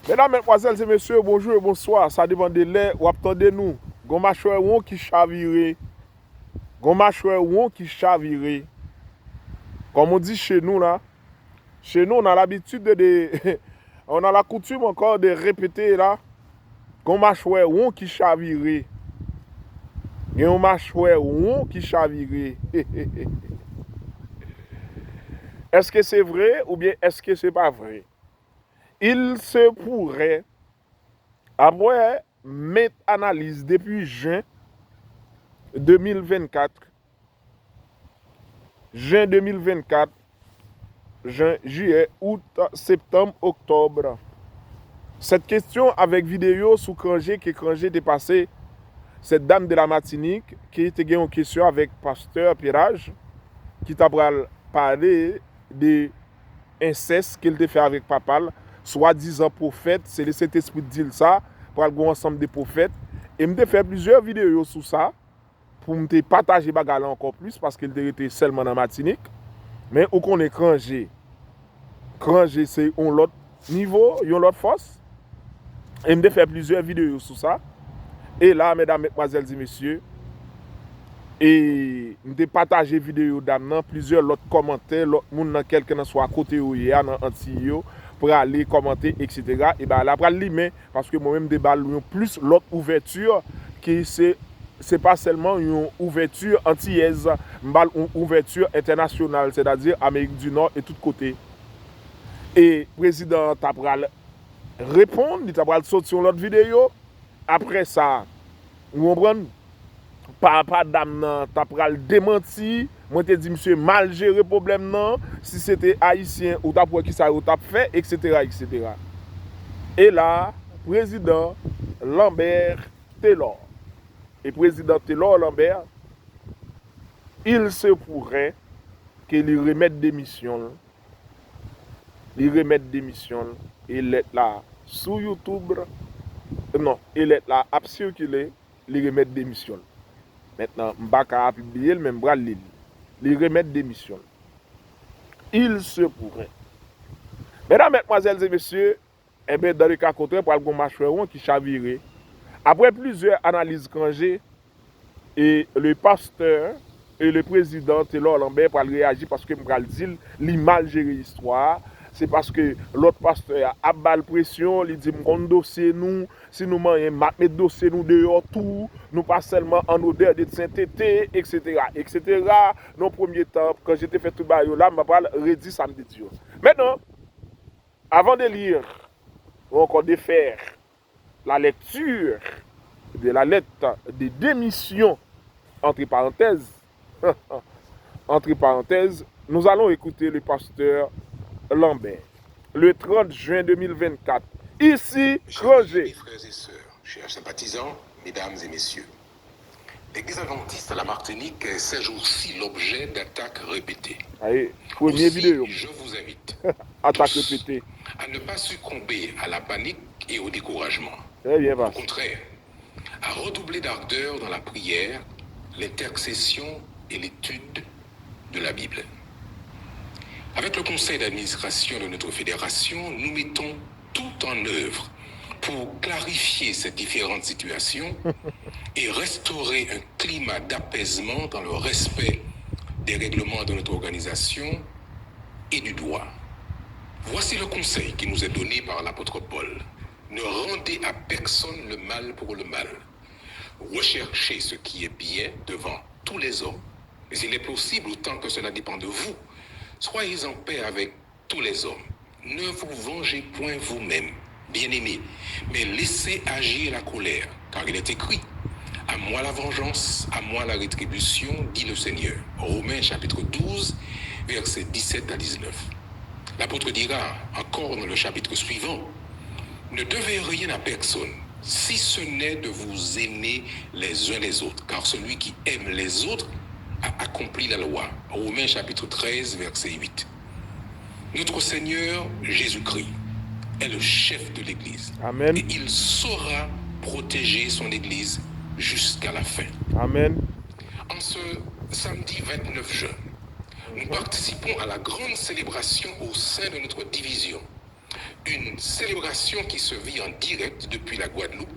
Mesdames, mesdemoiselles et messieurs, bonjour et bonsoir. Ça dépend de l'air ou attendez nous. Gon machoué ou qui chavire. Gon machoué ou qui chavire. Comme on dit chez nous là. Chez nous, on a l'habitude de on a la coutume encore de répéter là. Gon machoué ou qui chavire. Gon machoué ou qui chavire. Est-ce que c'est vrai ou bien est-ce que c'est pas vrai? Il se pourrait, après mettre analyse depuis juin 2024, juin 2024, juin, juillet, août, septembre, octobre. Cette question avec vidéo sous Krangé, que Krangé était passé, cette dame de la Martinique, qui était en question avec pasteur Pirage, qui t'a parlé de inceste qu'il a fait avec papa, soi-disant prophète, c'est le Saint-Esprit qui dit ça, pour aller ensemble des prophètes. Et me fait plusieurs vidéos sur ça, pour me partager bagarre encore plus, parce qu'il était seulement dans Martinique. Mais où qu'on est Krangé, Krangé c'est un autre niveau, une autre force. Et me fait plusieurs vidéos sur ça. Et là, mesdames, mesdemoiselles et messieurs, et me partagé vidéo d'amnan, plusieurs autres commentaires, l'autre monde dans quelqu'un soit à côté ou hier dans Antillio pour aller commenter, etc. Et bien là, après l'email, parce que moi-même débat plus l'autre ouverture qui c'est pas seulement une ouverture antillaise, mais une ouverture internationale, c'est-à-dire Amérique du Nord et tout côté. Et le président Tabral répond, il Tabral saute sur l'autre vidéo. Après ça, vous comprenez? Pas dame nan, t'as pral démenti. Moi te dit monsieur mal géré problème nan. Si c'était haïtien ou t'as pour qui ça ou t'as fait, etc., etc. Et là, président Lambert Taylor. Et président Taylor Lambert, il se pourrait qu'il remette démission. Il remette démission. Il est là sur YouTube. Non, il est là à circuler. Il remette démission. Maintenant, Mbaka a publié le même bras de les remettre démission. Il se pourrait. Mesdames, mesdemoiselles et messieurs, eh bien, dans le cas contraire, pour le machouéron qui chavirait, après plusieurs analyses Krangé, et le pasteur et le président Taylor Lambert pour réagir parce que Mbral dit il mal géré l'histoire. C'est parce que l'autre pasteur a bal pression, il dit mon dossier nous, si nous mangeons, mettre dossier nous dehors tout, nous pas seulement en odeur de sainteté, etc., etc. Dans le premier temps, quand j'étais fait tout bail là, m'a pas redit samedi. Maintenant, avant de lire ou encore de faire la lecture de la lettre de démission entre parenthèses, nous allons écouter le pasteur Lambert, le 30 juin 2024. Ici, Krangé. Frères et sœurs, chers sympathisants, mesdames et messieurs, l'Église adventiste à la Martinique est ces jours-ci l'objet d'attaques répétées. Allez, première vidéo. Je vous invite attaque répétée à ne pas succomber à la panique et au découragement. Très bien, au contraire, à redoubler d'ardeur dans la prière, l'intercession et l'étude de la Bible. Avec le conseil d'administration de notre fédération, nous mettons tout en œuvre pour clarifier ces différentes situations et restaurer un climat d'apaisement dans le respect des règlements de notre organisation et du droit. Voici le conseil qui nous est donné par l'apôtre Paul. Ne rendez à personne le mal pour le mal. Recherchez ce qui est bien devant tous les hommes. Mais il est possible, autant que cela dépend de vous, soyez en paix avec tous les hommes. Ne vous vengez point vous-même, bien-aimés, mais laissez agir la colère, car il est écrit, à moi la vengeance, à moi la rétribution, dit le Seigneur. Romains chapitre 12, versets 17 à 19. L'apôtre dira encore dans le chapitre suivant, ne devez rien à personne, si ce n'est de vous aimer les uns les autres, car celui qui aime les autres a accompli la loi. Romains chapitre 13, verset 8. Notre Seigneur Jésus-Christ est le chef de l'Église. Amen. Et il saura protéger son Église jusqu'à la fin. Amen. En ce samedi 29 juin, nous participons à la grande célébration au sein de notre division une célébration qui se vit en direct depuis la Guadeloupe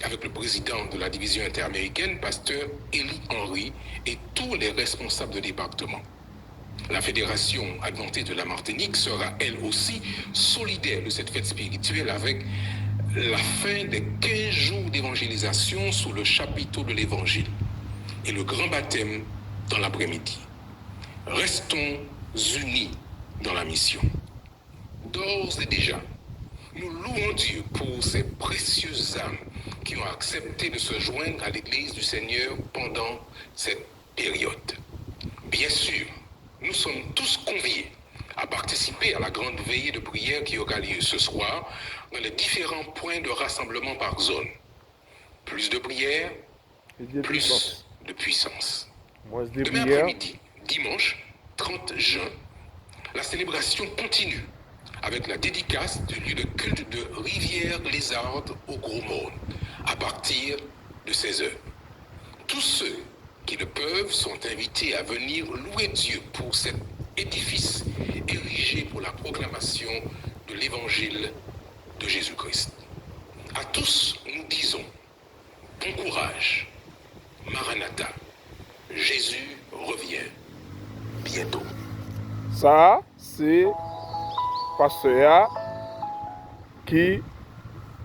avec le président de la division interaméricaine, pasteur Élie Henry, et tous les responsables de département. La Fédération adventiste de la Martinique sera elle aussi solidaire de cette fête spirituelle avec la fin des 15 jours d'évangélisation sous le chapiteau de l'Évangile et le grand baptême dans l'après-midi. Restons unis dans la mission. D'ores et déjà, nous louons Dieu pour ces précieuses âmes qui ont accepté de se joindre à l'Église du Seigneur pendant cette période. Bien sûr, nous sommes tous conviés à participer à la grande veillée de prière qui aura lieu ce soir dans les différents points de rassemblement par zone. Plus de prière, plus de puissance. Demain après-midi, dimanche 30 juin, la célébration continue avec la dédicace du lieu de culte de Rivière-Lézarde au Gros Monde à partir de 16h. Tous ceux qui le peuvent sont invités à venir louer Dieu pour cet édifice érigé pour la proclamation de l'évangile de Jésus-Christ. À tous, nous disons bon courage, Maranatha, Jésus revient bientôt. Ça, c'est pasteur qui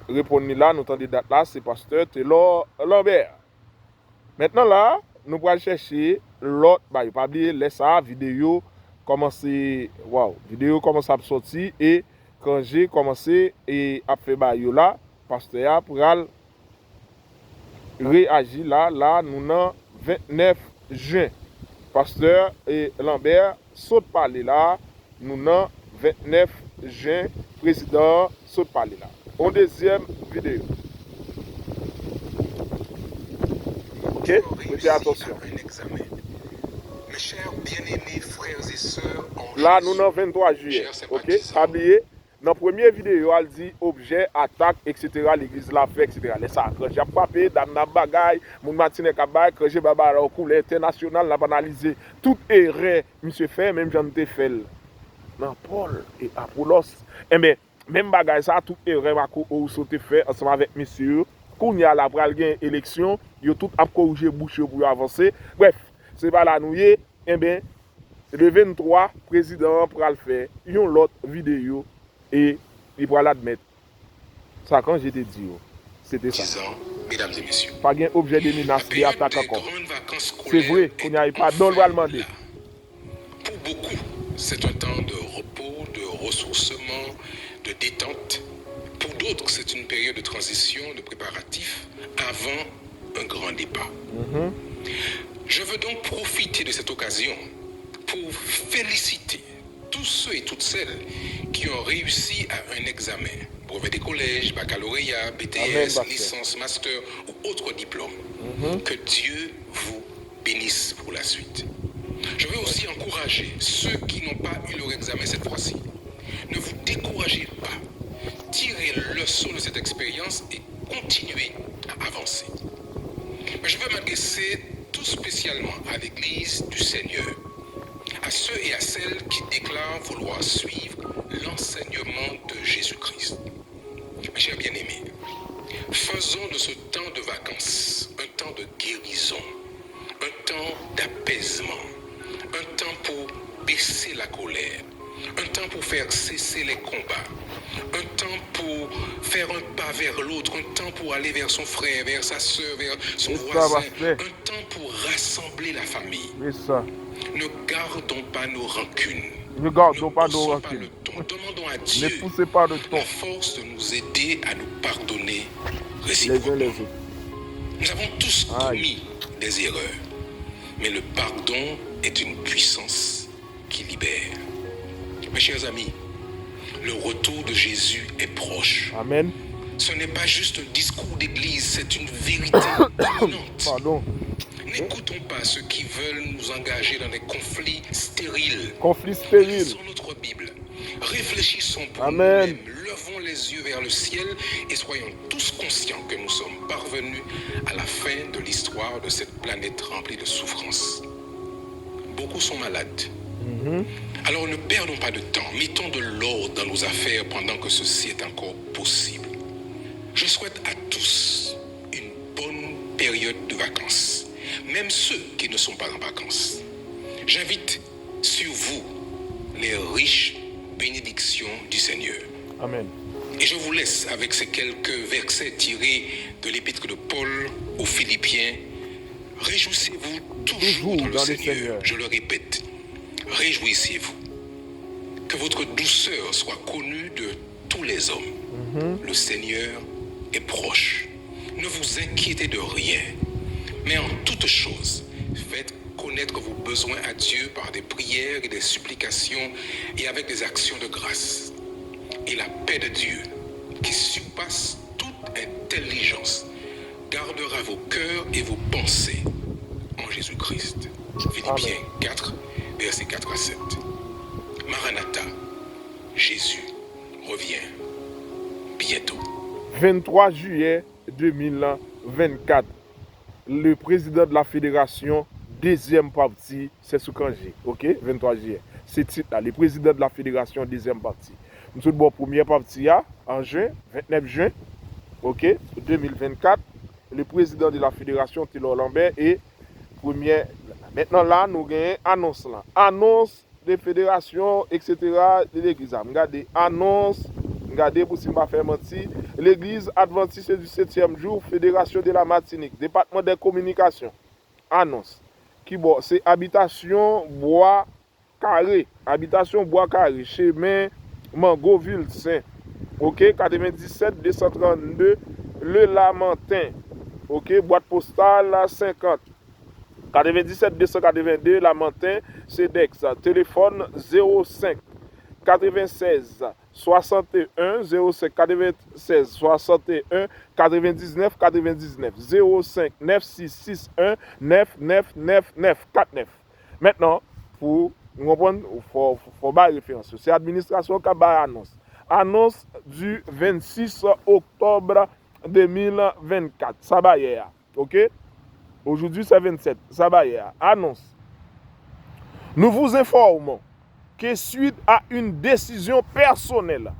répond là, nous tendez date là, c'est pasteur Taylor Lambert. Maintenant là, nous allons chercher l'autre, il pas oublier, laisse ça, vidéo commencer, vidéo commence à sortir et quand j'ai commencé et à faire là, pasteur pour réagir là, nous avons 29 juin. Pasteur et Lambert saute parler là, nous avons 29 juin, président saute parler là. En deuxième vidéo. Ok, mettez attention. Mes chers bien-aimés frères et sœurs, là, nous avons 23 juillet. Ok, oublié. Dans la première vidéo, elle dit objet, attaque, etc. L'église l'a fait, etc. Les sacres. J'ai frappé, dans la bagaille, mon matin, quand j'ai babara au cours international, l'a analysé toute erreur, monsieur fait, même j'en ai fait. Dans Paul et Apollos. Eh bien, même bagaille, ça, toute erreur, où sauté fait ensemble avec monsieur. Quand il y a la élection, il y a tout à corriger bouche pour avancer. Bref, c'est pas la nouille. Eh bien, le 23, président pour le faire, il y a une autre vidéo. Et il pourra l'admettre. Ça, quand j'ai dit, c'était ça. Mesdames et messieurs, pas un objet de menace qui attaque encore. C'est vrai qu'on n'y a pas d'ordre à demander. Pour beaucoup, c'est un temps de repos, de ressourcement, de détente. Pour d'autres, c'est une période de transition, de préparatif avant un grand départ. Je veux donc profiter de cette occasion pour féliciter tous ceux et toutes celles qui ont réussi à un examen, brevet des collèges, baccalauréat, BTS, licence, master ou autre diplôme. Que Dieu vous bénisse pour la suite. Je veux aussi encourager ceux qui n'ont pas eu leur examen cette fois-ci. Ne vous découragez pas. Tirez leçon de cette expérience et continuez à avancer. Mais je veux m'adresser tout spécialement à l'Église du Seigneur, à ceux et à celles qui déclarent vouloir suivre l'enseignement de Jésus-Christ. Mes chers bien-aimés, faisons de ce temps de vacances un temps de guérison, un temps d'apaisement, un temps pour baisser la colère, un temps pour faire cesser les combats, un temps pour faire un pas vers l'autre, un temps pour aller vers son frère, vers sa soeur, vers son voisin, un temps pour rassembler la famille. Ne gardons pas nos rancunes. Ne gardons pas nos rancunes. Demandons à Dieu ne poussez pas de ton. La force de nous aider à nous pardonner réciproquement. Les autres. Nous avons tous commis des erreurs, mais le pardon est une puissance qui libère. Mes chers amis, le retour de Jésus est proche. Amen. Ce n'est pas juste un discours d'église, c'est une vérité imminente. Pardon. N'écoutons pas ceux qui veulent nous engager dans des conflits stériles. Conflits stériles. Lisons notre Bible. Réfléchissons pour nous-mêmes. Levons les yeux vers le ciel et soyons tous conscients que nous sommes parvenus à la fin de l'histoire de cette planète remplie de souffrances. Beaucoup sont malades. Alors ne perdons pas de temps, mettons de l'ordre dans nos affaires pendant que ceci est encore possible. Je souhaite à tous une bonne période de vacances, même ceux qui ne sont pas en vacances. J'invite sur vous les riches bénédictions du Seigneur. Amen. Et je vous laisse avec ces quelques versets tirés de l'épître de Paul aux Philippiens. Réjouissez-vous toujours dans le Seigneur. Je le répète, réjouissez-vous. Que votre douceur soit connue de tous les hommes. Le Seigneur est proche. Ne vous inquiétez de rien, mais en toute chose, faites connaître vos besoins à Dieu par des prières et des supplications et avec des actions de grâce. Et la paix de Dieu, qui surpasse toute intelligence, gardera vos cœurs et vos pensées en Jésus-Christ. Philippiens 4, versets 4 à 7. Maranatha, Jésus revient bientôt. 23 juillet 2024, le président de la fédération, deuxième partie, c'est Soukanji, ok, 23 juillet. C'est titre là, le président de la fédération, deuxième partie. Nous sommes bon, première partie en juin, 29 juin, ok, 2024. Le président de la fédération, Taylor Lambert, et première. Maintenant là, nous avons annonce là. Annonce des fédérations, etc. de l'église. Regardez, annonce, regardez pour si je ne faire mentir. L'église adventiste du 7e jour, fédération de la Martinique, département des communications. Annonce. Qui bon, c'est habitation bois carré. Habitation bois carré. Chemin Mangoville Saint. Ok, 97 232 Le Lamentin. Ok, boîte postale 50. 97 282 Lamentin, CEDEX. Téléphone 05 96 61 05 96 61 99 99 05 9661 9999 49. Maintenant, pour nous comprendre, il faut faire référence. C'est l'administration qui a annonce. Annonce du 26 octobre 2024. Ça va hier. OK? Aujourd'hui, c'est 27. Ça va hier. Annonce. Nous vous informons que suite à une décision personnelle,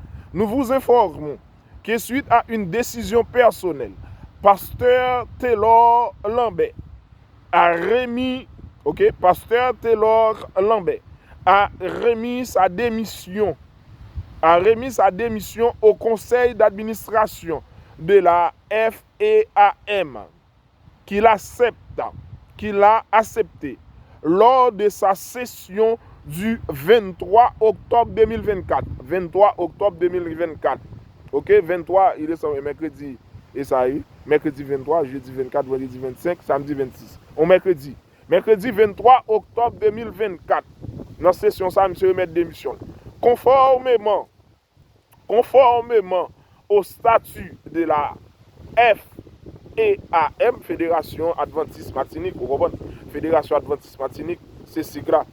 Pasteur Taylor Lambert a remis, Pasteur Taylor Lambert a remis sa démission au conseil d'administration de la FEAM qu'il a accepté lors de sa session du 23 octobre 2024. 23 octobre 2024. Ok, 23, il est mercredi, et ça y est, mercredi 23, jeudi 24, vendredi 25, samedi 26. On mercredi 23 octobre 2024. Dans la session, ça, monsieur remet démission. Conformément au statut de la FEAM, Fédération Adventiste Martinique, vous comprenez? Fédération Adventiste Martinique, c'est sigla.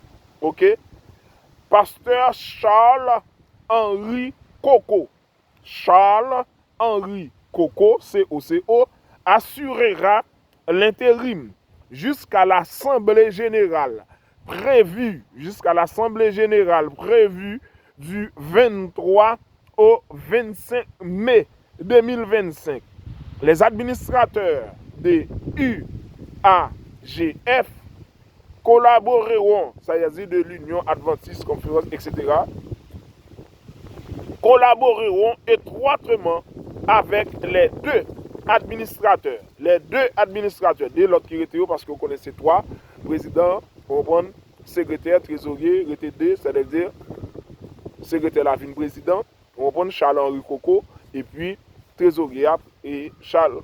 Ok? Pasteur Charles-Henri Coco, COCO, assurera l'intérim jusqu'à l'Assemblée générale prévue du 23 au 25 mai 2025. Les administrateurs de UAGF collaboreront, ça veut dire de l'Union Adventiste Conférence, etc., collaboreront étroitement avec les deux administrateurs, de l'autre qui était parce que vous connaissez trois, président, secrétaire, trésorier, deux, c'est-à-dire secrétaire la ville président, Charles-Henri Coco, et puis trésorier et Charles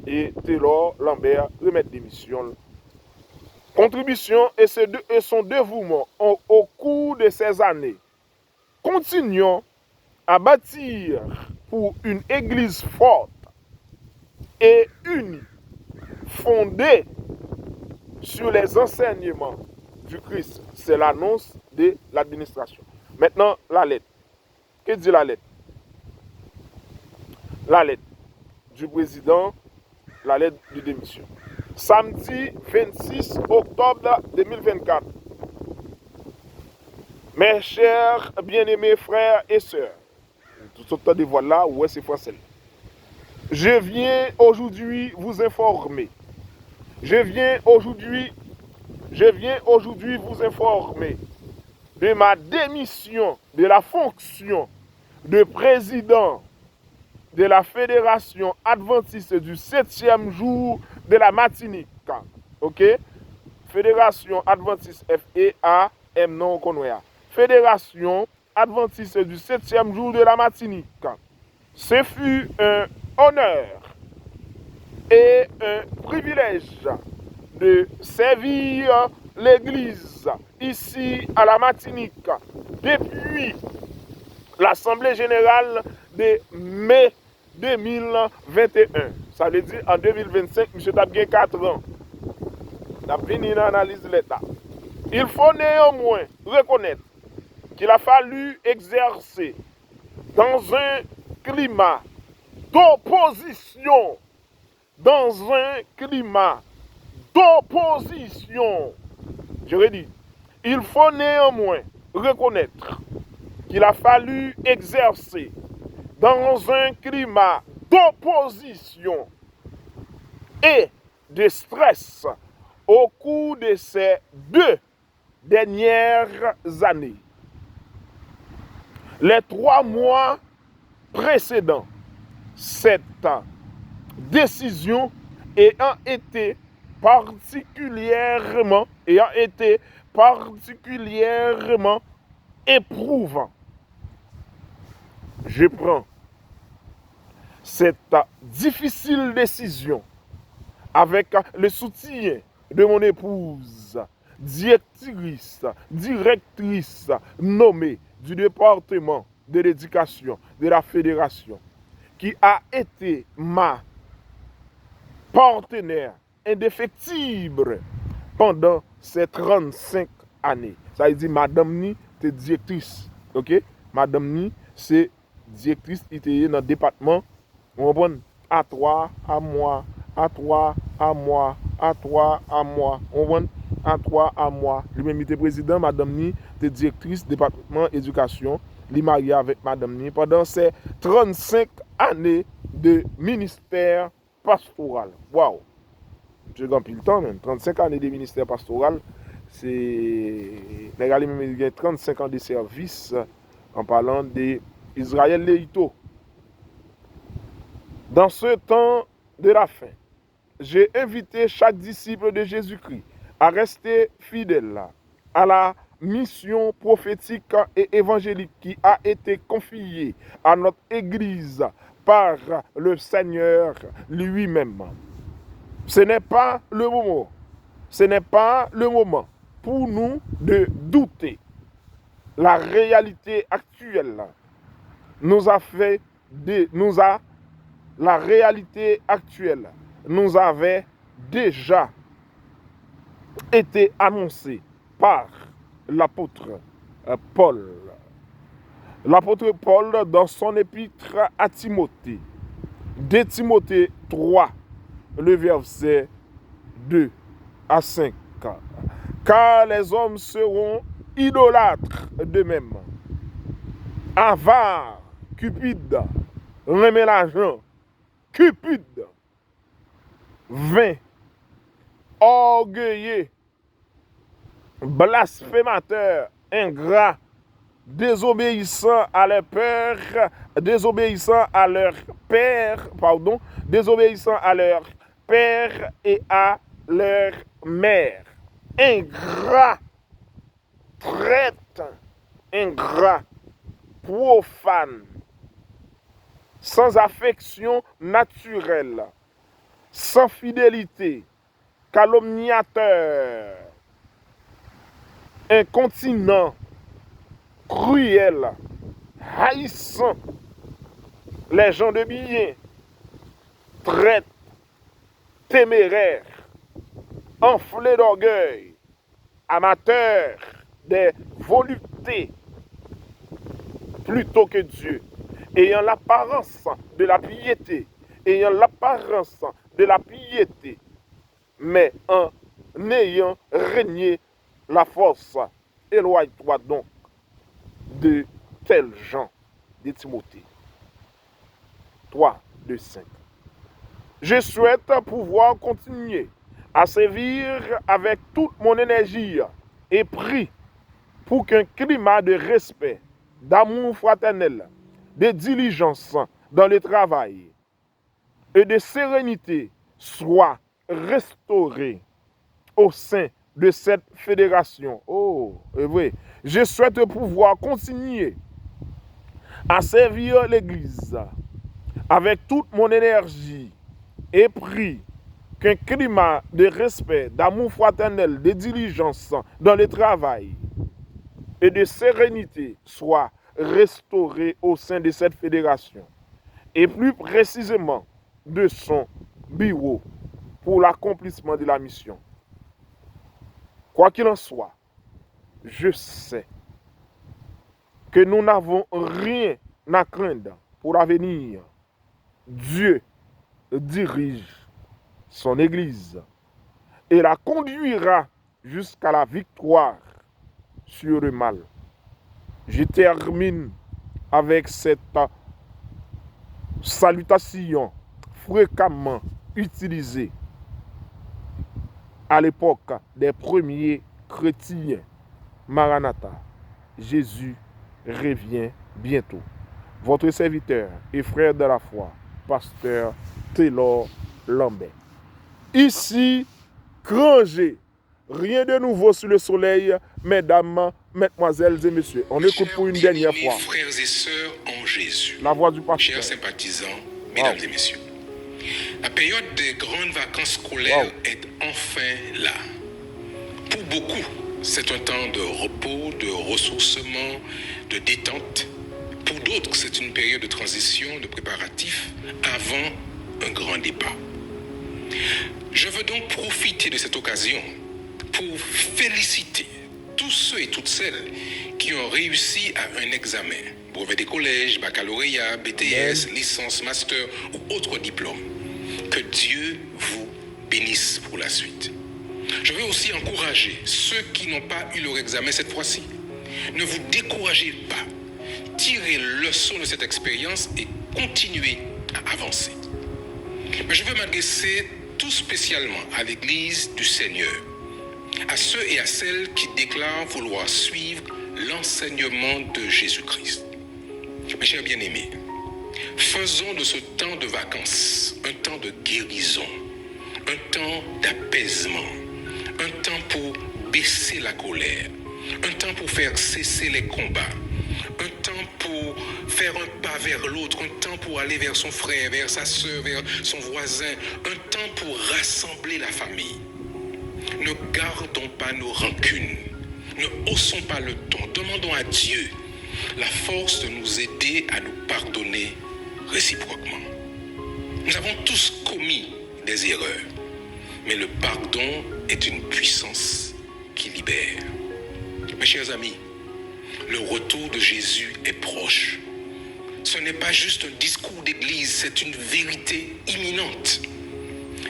et Taylor Lambert remettent démission. Contribution et son dévouement au cours de ces années. Continuons à bâtir pour une église forte et unie, fondée sur les enseignements du Christ. C'est l'annonce de l'administration. Maintenant, la lettre. Que dit la lettre? La lettre du président, la lettre de démission. Samedi 26 octobre 2024. Mes chers bien-aimés frères et sœurs, tout ce temps de voix là, ouais, c'est français. Je viens aujourd'hui vous informer. Je viens aujourd'hui vous informer de ma démission de la fonction de président de la Fédération adventiste du 7e jour de la Martinique. OK? Fédération adventiste FEAM non Konoya. Fédération adventiste du 7e jour de la Martinique. Ce fut un honneur et un privilège de servir l'Église ici à la Martinique depuis l'Assemblée générale de mai 2021. Ça veut dire en 2025, M. Tabien 4 ans. On a fini l'analyse de l'État. Il faut néanmoins reconnaître qu'il a fallu exercer dans un climat d'opposition. Dans un climat d'opposition. Je redis, il faut néanmoins reconnaître qu'il a fallu exercer dans un climat d'opposition et de stress au cours de ces 2 dernières années. Les 3 mois précédents, cette décision ayant été particulièrement éprouvant. Je prends cette difficile décision avec le soutien de mon épouse, directrice nommée du département de l'éducation de la fédération, qui a été ma partenaire indéfectible pendant ces 35 années. Ça veut dire, Madame Ni, c'est directrice. OK? Madame Ni, c'est directrice, qui était dans le département. On va à toi, à moi, à toi, à moi, à toi, à moi. On va à toi, à moi. Lui-même était président, Madame Ni, était directrice département éducation. Il est marié avec Madame Ni pendant ces 35 années de ministère pastoral. Waouh! Je gagne le temps même. 35 années de ministère pastoral, c'est. Les gars, il y a 35 ans de service en parlant d'Israël Leito. Dans ce temps de la fin, j'ai invité chaque disciple de Jésus-Christ à rester fidèle à la mission prophétique et évangélique qui a été confiée à notre Église par le Seigneur lui-même. Ce n'est pas le moment pour nous de douter. La réalité actuelle nous avait déjà été annoncée par l'apôtre Paul. L'apôtre Paul, dans son épître à Timothée, 2 Timothée 3, le verset 2 à 5. Car les hommes seront idolâtres d'eux-mêmes, avares, cupides, aimer l'argent, cupides, vains, orgueilleux, blasphémateurs, ingrats, désobéissant à leur père et à leur mère. Ingrat, traite, ingrat, profane, sans affection naturelle, sans fidélité, calomniateur, incontinent, cruel, haïssant les gens de bien, traite, téméraire, enflé d'orgueil, amateur des voluptés plutôt que Dieu, ayant l'apparence de la piété, mais en ayant régné la force. Éloigne-toi donc de tels gens, de Timothée. 3, 2, 5. Je souhaite pouvoir continuer à servir avec toute mon énergie et prie pour qu'un climat de respect, d'amour fraternel, de diligence dans le travail et de sérénité soit restauré au sein de cette fédération. Oh, oui. Je souhaite pouvoir continuer à servir l'Église avec toute mon énergie et prie qu'un climat de respect, d'amour fraternel, de diligence dans le travail et de sérénité soit restauré au sein de cette fédération et plus précisément de son bureau pour l'accomplissement de la mission. Quoi qu'il en soit, je sais que nous n'avons rien à craindre pour l'avenir. Dieu dirige son Église et la conduira jusqu'à la victoire sur le mal. Je termine avec cette salutation fréquemment utilisée à l'époque des premiers chrétiens. Maranatha, Jésus revient bientôt. Votre serviteur et frère de la foi, pasteur Taylor Lambert. Ici, Granger. Rien de nouveau sous le soleil, mesdames, mesdemoiselles et messieurs. On écoute pour une dernière fois. Frères et sœurs en Jésus. La voix du pasteur. Chers sympathisants, mesdames et messieurs. La période des grandes vacances scolaires est enfin là. Pour beaucoup, c'est un temps de repos, de ressourcement, de détente. Pour d'autres, c'est une période de transition, de préparatifs avant un grand départ. Je veux donc profiter de cette occasion pour féliciter tous ceux et toutes celles qui ont réussi à un examen, brevet des collèges, baccalauréat, BTS, licence, master ou autre diplôme. Que Dieu vous bénisse pour la suite. Je veux aussi encourager ceux qui n'ont pas eu leur examen cette fois-ci. Ne vous découragez pas. Tirez leçon de cette expérience et continuez à avancer. Mais je veux m'adresser tout spécialement à l'Église du Seigneur, à ceux et à celles qui déclarent vouloir suivre l'enseignement de Jésus-Christ. Mes chers bien-aimés, faisons de ce temps de vacances un temps de guérison, un temps d'apaisement, un temps pour baisser la colère, un temps pour faire cesser les combats, un temps pour faire un pas vers l'autre, un temps pour aller vers son frère, vers sa soeur, vers son voisin, un temps pour rassembler la famille. Ne gardons pas nos rancunes, ne haussons pas le ton, demandons à Dieu la force de nous aider à nous pardonner réciproquement. Nous avons tous commis des erreurs, mais le pardon est une puissance qui libère. Mes chers amis, le retour de Jésus est proche. Ce n'est pas juste un discours d'église, c'est une vérité imminente.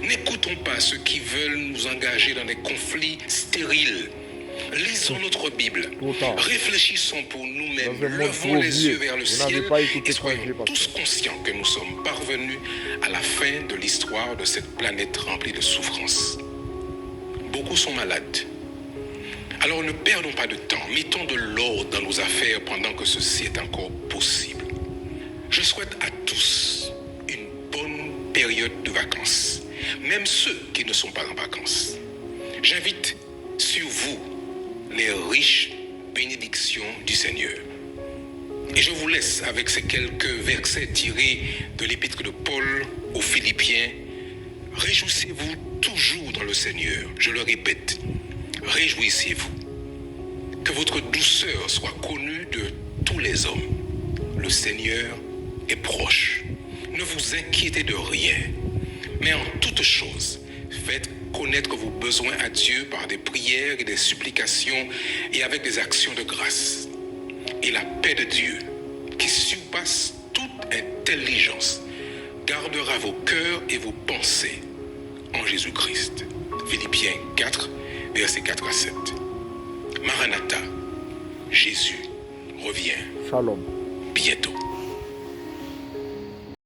N'écoutons pas ceux qui veulent nous engager dans des conflits stériles. Lisons notre Bible, réfléchissons pour nous-mêmes, levons les yeux vers le ciel et soyons tous conscients que nous sommes parvenus à la fin de l'histoire de cette planète remplie de souffrances. Beaucoup sont malades. Alors ne perdons pas de temps, mettons de l'ordre dans nos affaires pendant que ceci est encore possible. Je souhaite à tous une bonne période de vacances, même ceux qui ne sont pas en vacances. J'invite sur vous les riches bénédictions du Seigneur. Et je vous laisse avec ces quelques versets tirés de l'épître de Paul aux Philippiens. Réjouissez-vous toujours dans le Seigneur. Je le répète, réjouissez-vous. Que votre douceur soit connue de tous les hommes. Le Seigneur est proche. Ne vous inquiétez de rien, mais en toutes choses, faites connaître vos besoins à Dieu par des prières et des supplications et avec des actions de grâce. Et la paix de Dieu, qui surpasse toute intelligence, gardera vos cœurs et vos pensées en Jésus-Christ. Philippiens 4, versets 4 à 7. Maranatha, Jésus revient Shalom. bientôt.